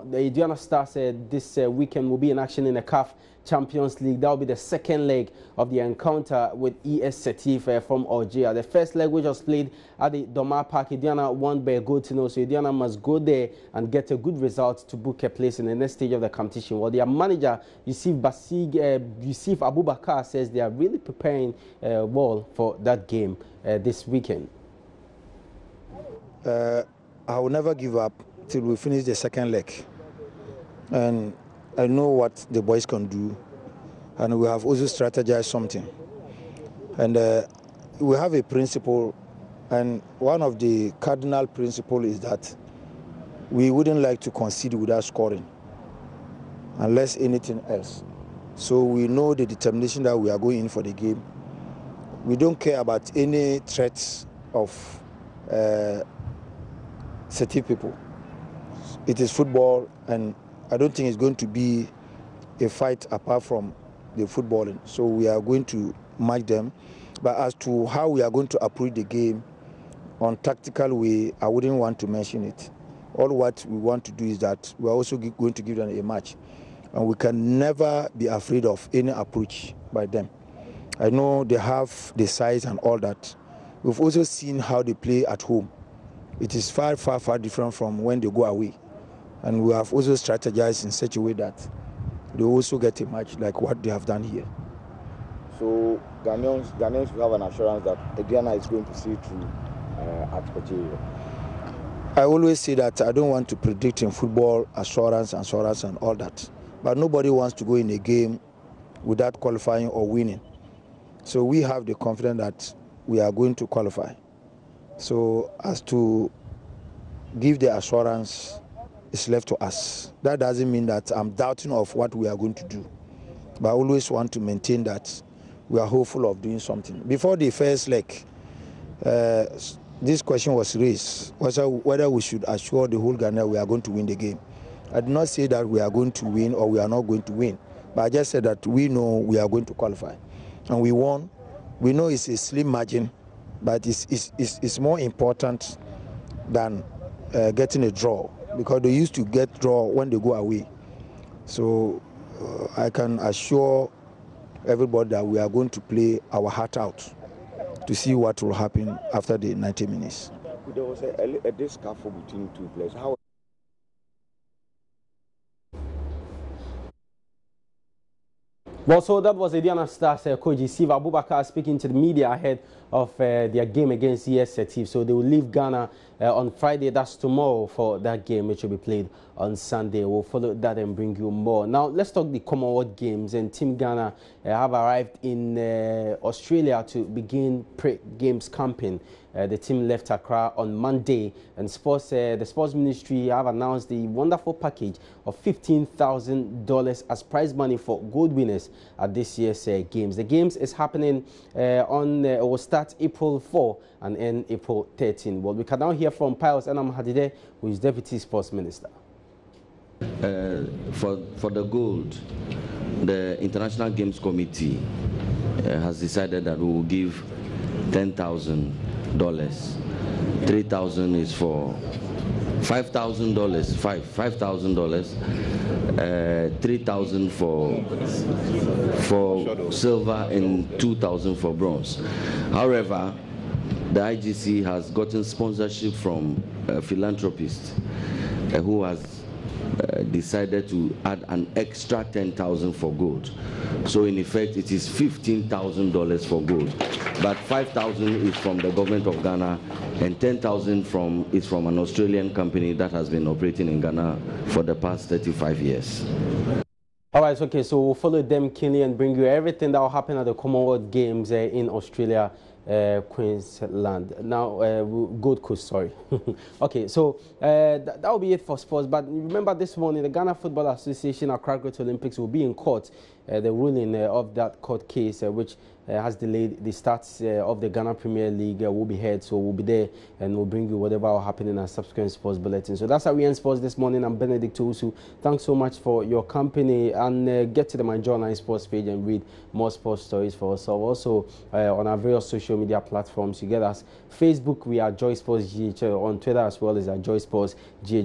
the Aduana Stars this weekend will be in action in the CAF Champions League. That will be the second leg of the encounter with ES Setif from Algeria. The first leg, which was played at the Domar Park, Aduana won by a goal to nil. So Aduana must go there and get a good result to book a place in the next stage of the competition. Well, their manager, Yusuf Abubakar, says they are really preparing well for that game this weekend. I will never give up till we finish the second leg. And I know what the boys can do, and we have also strategized something. And we have a principle, and one of the cardinal principles is that we wouldn't like to concede without scoring, unless anything else. So we know the determination that we are going in for the game. We don't care about any threats of Setif people. It is football, and I don't think it's going to be a fight apart from the footballing. So we are going to match them. But as to how we are going to approach the game on tactical way, I wouldn't want to mention it. All what we want to do is that we are also going to give them a match. And we can never be afraid of any approach by them. I know they have the size and all that. We've also seen how they play at home. It is far, far, far different from when they go away. And we have also strategized in such a way that they also get a match like what they have done here. So Ghanaians will have an assurance that Aduana is going to see through at Algeria. I always say that I don't want to predict in football assurance and all that. But nobody wants to go in a game without qualifying or winning. So we have the confidence that we are going to qualify. So as to give the assurance, it's left to us. That doesn't mean that I'm doubting of what we are going to do. But I always want to maintain that we are hopeful of doing something. Before the first leg, this question was raised, whether we should assure the whole Ghana we are going to win the game. I did not say that we are going to win or we are not going to win. But I just said that we know we are going to qualify. And we won. We know it's a slim margin, but it's more important than getting a draw, because they used to get draw when they go away. So I can assure everybody that we are going to play our heart out to see what will happen after the 90 minutes. There was a discussion between two players. How? Well, so that was Aduana Stars coach Yusuf Abubakar speaking to the media ahead of their game against ES Setif. So they will leave Ghana on Friday, that's tomorrow, for that game, which will be played on Sunday. We'll follow that and bring you more. Now, let's talk the Commonwealth Games. And Team Ghana have arrived in Australia to begin pre-games camping. The team left Accra on Monday, and the Sports Ministry have announced the wonderful package of $15,000 as prize money for gold winners at this year's Games. The Games is happening will start April 4 and end April 13. Well, we can now hear from Pius Enam Hadide, who is Deputy Sports Minister. For the gold, the International Games Committee has decided that we will give $10,000. $3,000 is for $5,000, $5,000, $3,000 for silver and $2,000 for bronze. However, the IGC has gotten sponsorship from a philanthropist who has decided to add an extra $10,000 for gold. So in effect, it is $15,000 for gold. But $5,000 is from the government of Ghana, and $10,000 is from an Australian company that has been operating in Ghana for the past 35 years. All right, okay, so we'll follow them keenly and bring you everything that will happen at the Commonwealth Games in Australia, Queensland. Now, Gold Coast, sorry. Okay, so that will be it for sports. But remember, this morning, the Ghana Football Association Accra Great Olympics will be in court. The ruling of that court case, which has delayed the start of the Ghana Premier League, will be heard. So we'll be there and we'll bring you whatever will happen in our subsequent sports bulletin. So that's how we end sports this morning. I'm Benedict Owusu. Thanks so much for your company, and get to the My Joy Online Sports page and read more sports stories for us. Also on our various social media platforms, you get us Facebook, we are Joy Sports GH, on Twitter as well as our Joy Sports GH.